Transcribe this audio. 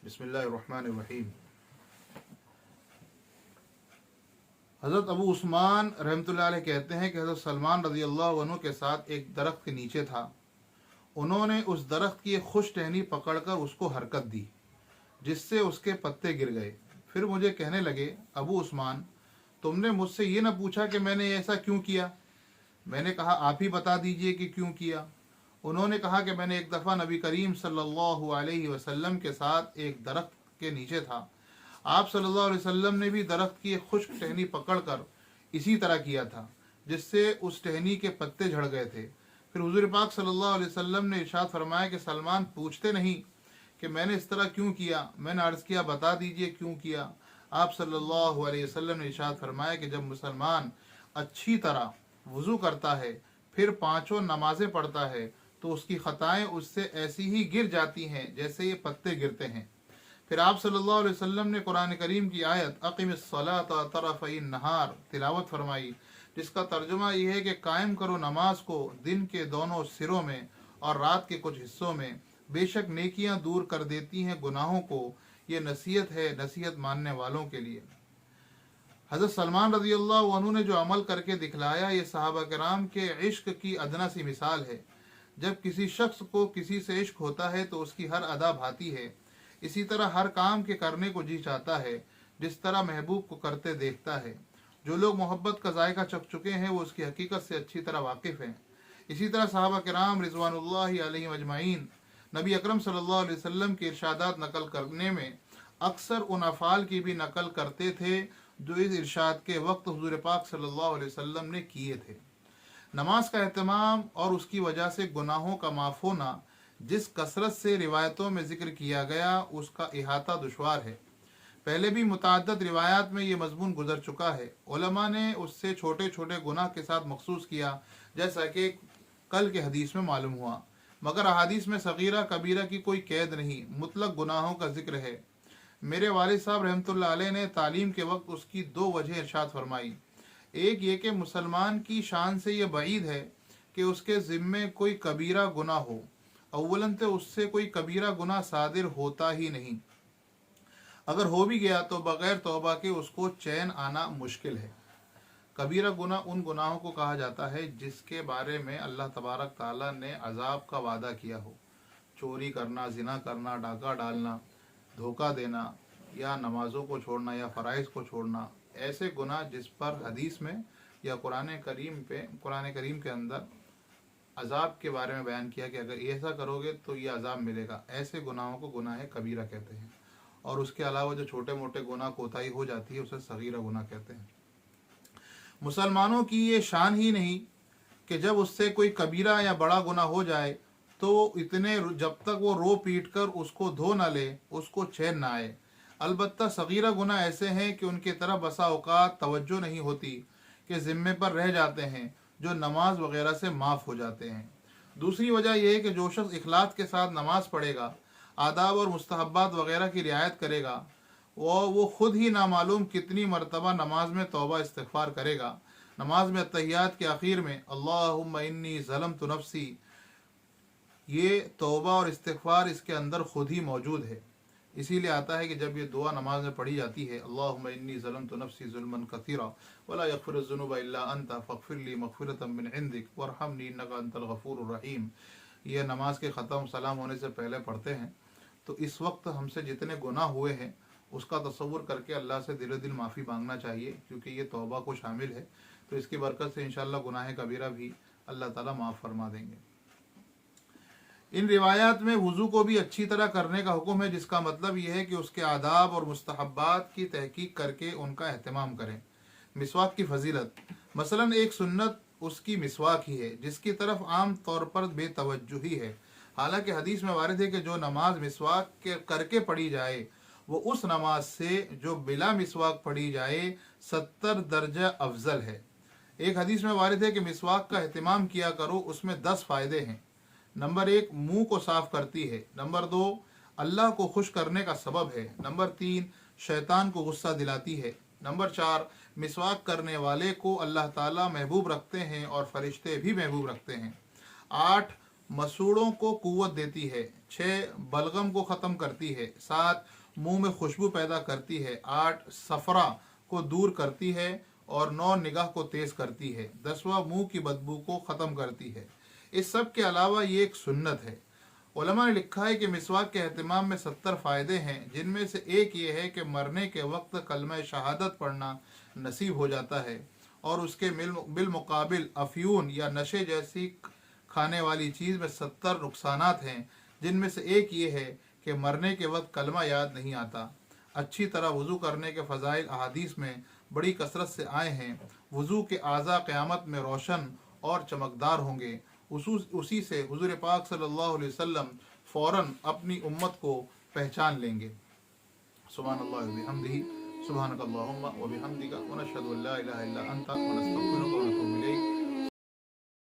बिस्मिल्लाहिर्रहमानिर्रहीम। हज़रत अबू उस्मान रहमतुल्लाह अलैह कहते हैं कि हज़रत सलमान रज़ी अल्लाह अन्हु के साथ एक दरख्त के नीचे था। उन्होंने उस दरख्त की एक खुश टहनी पकड़कर उसको हरकत दी जिससे उसके पत्ते गिर गए। फिर मुझे कहने लगे, अबू उस्मान, तुमने मुझसे ये न पूछा कि मैंने ऐसा क्यों किया? मैंने कहा, आप ही बता दीजिए कि क्यों किया। उन्होंने कहा कि मैंने एक दफ़ा नबी करीम सल्लल्लाहु अलैहि वसल्लम के साथ एक दरख्त के नीचे था। आप सल्लल्लाहु अलैहि वसल्लम ने भी दरख्त की एक खुश्क टहनी पकड़कर इसी तरह किया था जिससे उस टहनी के पत्ते झड़ गए थे। फिर हुज़ूर पाक सल्लल्लाहु अलैहि वसल्लम ने इरशाद फरमाया कि सलमान पूछते नहीं कि मैंने इस तरह क्यों किया। मैंने अर्ज़ किया, बता दीजिए क्यों किया। आप सल्लल्लाहु अलैहि वसल्लम ने इरशाद फरमाया कि जब मुसलमान अच्छी तरह वज़ू करता है फिर पांचों नमाजें पढ़ता है तो उसकी खताएं उससे ऐसी ही गिर जाती हैं जैसे ये पत्ते गिरते हैं। फिर आप सल्लल्लाहु अलैहि वसल्लम ने कुरान करीम की आयत अक़िमिस्सलात तरफ़इन नहार तिलावत फरमाई, जिसका तर्जुमा ये है कि कायम करो नमाज को दिन के दोनों सिरों में और रात के कुछ हिस्सों में, बेशक नेकियां दूर कर देती हैं गुनाहों को। ये नसीहत है नसीहत मानने वालों के लिए। हज़रत सलमान रज़ी अल्लाह अन्हु ने जो अमल करके दिखलाया, ये सहाबा किराम के इश्क की अदना सी मिसाल है। जब किसी शख्स को किसी से इश्क होता है तो उसकी हर अदा भाती है, इसी तरह हर काम के करने को जी चाहता है जिस तरह महबूब को करते देखता है। जो लोग मोहब्बत का जायका चख चुके हैं वो उसकी हकीकत से अच्छी तरह वाकिफ़ हैं। इसी तरह सहाबा किराम रिज़वानुल्लाहि अलैहिम अजमाइन नबी अकरम सल्लल्लाहु अलैहि वसल्लम के इरशादात नकल करने में अक्सर उन अफ़ाल की भी नकल करते थे जो इस इरशाद के वक्त हुज़ूर पाक सल्लल्लाहु अलैहि वसल्लम ने किए थे। नमाज का एहतमाम और उसकी वजह से गुनाहों का माफ़ होना जिस कसरत से रिवायतों में ज़िक्र किया गया उसका इहाता दुश्वार है। पहले भी मुतअद्दिद रिवायात में ये मज़मून गुजर चुका है। उलमा ने उससे छोटे छोटे गुनाह के साथ मखसूस किया, जैसा कि कल के हदीस में मालूम हुआ। मगर अहादीस में सगीरा कबीरा की कोई कैद नहीं, मुतलक गुनाहों का जिक्र है। मेरे वालिद साहब रहमतुल्लाह अलैह ने तालीम के वक्त उसकी दो वजह इरशाद फरमाई। एक ये कि मुसलमान की शान से ये बईद है कि उसके ज़िम्मे कोई कबीरा गुनाह हो। अव्वलन तो उससे कोई कबीरा गुनाह सादिर होता ही नहीं, अगर हो भी गया तो बग़ैर तौबा के उसको चैन आना मुश्किल है। कबीरा गुनाह उन गुनाहों को कहा जाता है जिसके बारे में अल्लाह तबारक ताला ने अजाब का वादा किया हो। चोरी करना, जिना करना, डाका डालना, धोखा देना, या नमाज़ों को छोड़ना या फ़राइज़ को छोड़ना, ऐसे गुनाह जिस पर हदीस में या कुरान करीम के अंदर अजाब के बारे में बयान किया कि अगर ऐसा करोगे तो ये अजाब मिलेगा, ऐसे गुनाहों को गुनाह कबीरा कहते हैं। और उसके अलावा जो छोटे मोटे गुनाह कोताही हो जाती है उसे सगीरा गुनाह कहते हैं। मुसलमानों की ये शान ही नहीं कि जब उससे कोई कबीरा या बड़ा गुनाह हो जाए तो इतने जब तक वो रो पीट कर उसको धो न ले उसको चैन न आए। अलबत्ता सगीरा गुनाह ऐसे हैं कि उनकी तरफ बसा औकात तवज्जो नहीं होती, कि ज़िम्मे पर रह जाते हैं, जो नमाज वगैरह से माफ़ हो जाते हैं। दूसरी वजह यह है कि जो शख्स इखलास के साथ नमाज पढ़ेगा, आदाब और मुस्तहब्बात वगैरह की रियायत करेगा, वो खुद ही नामालूम कितनी मरतबा नमाज में तौबा इस्तिग़फ़ार करेगा। नमाज में अत्तहियात के आखिर में अल्लाहुम्मा इन्नी ज़लमतु नफ्सी, ये तौबा और इस्तिग़फ़ार इसके अंदर खुद ही मौजूद है। इसीलिए आता है कि जब ये दुआ नमाज में पढ़ी जाती है, अल्लाहुम्मा इन्नी ज़लमतु नफ्सी ज़ुल्मन कसीरा वला यग़फ़िरुज़्ज़ुनूबा इल्ला अंता फ़ग़फ़िरली मग़फ़िरतम मिन इंदिक वरहमनी इन्नका अंतल गफ़ूरुर रहीम। ये नमाज के ख़त्म सलाम होने से पहले पढ़ते हैं। तो इस वक्त हमसे जितने गुनाह हुए हैं उसका तसव्वुर करके अल्लाह से दिलो दिल माफ़ी मांगना चाहिए, क्योंकि ये तौबा को शामिल है। तो इसकी बरकत से इंशाअल्लाह गुनाह कबीरा भी अल्लाह ताला माफ़ फरमा देंगे। इन रिवायात में वज़ू को भी अच्छी तरह करने का हुक्म है, जिसका मतलब यह है कि उसके आदाब और मुस्तहब्बात की तहकीक करके उनका एहतमाम करें। मिसवाक की फजीलत, मसलन एक सुन्नत उसकी मिसवाक ही है जिसकी तरफ आम तौर पर बेतवज्जुही है। हालांकि हदीस में वारिद है कि जो नमाज मिसवाक करके पढ़ी जाए वो उस नमाज से जो बिला मिसवाक पढ़ी जाए 70 दर्जा अफजल है। एक हदीस में वारिद है कि मिसवाक का एहतमाम किया करो, उसमें 10 फ़ायदे हैं। नंबर 1, मुंह को साफ करती है। नंबर 2, अल्लाह को खुश करने का सबब है। नंबर 3, शैतान को गुस्सा दिलाती है। नंबर 4, मिसवाक करने वाले को अल्लाह ताला महबूब रखते हैं और फरिश्ते भी महबूब रखते हैं। 8, मसूड़ों को कुव्वत देती है। 6 बलगम को ख़त्म करती है। 7 मुंह में खुशबू पैदा करती है। 8 सफरा को दूर करती है। और 9 निगाह को तेज़ करती है। 10वां मुंह की बदबू को ख़त्म करती है। इस सब के अलावा ये एक सुन्नत है। उलमा ने लिखा है कि मिसवाक के एहतमाम में 70 फ़ायदे हैं, जिनमें से एक ये है कि मरने के वक्त कलमा शहादत पढ़ना नसीब हो जाता है, और उसके बिलमुकाबिल अफ्यून या नशे जैसी खाने वाली चीज़ में 70 नुकसानात हैं, जिनमें से एक ये है कि मरने के वक्त कलमा याद नहीं आता। अच्छी तरह वज़ू करने के फ़ज़ाइल अहादीस में बड़ी कसरत से आए हैं। वज़ू के आज़ा क़यामत में रोशन और चमकदार होंगे। उसी से हुज़ूर पाक सल्लल्लाहु अलैहि वसल्लम फ़ौरन अपनी उम्मत को पहचान लेंगे। सुब्हानल्लाह व बिहम्दिही, सुब्हानकल्लाहुम्मा व बिहम्दिका व नशहदु अल्ला इलाहा इल्ला अंता व नस्तगफिरुका व नतूबु इलैक।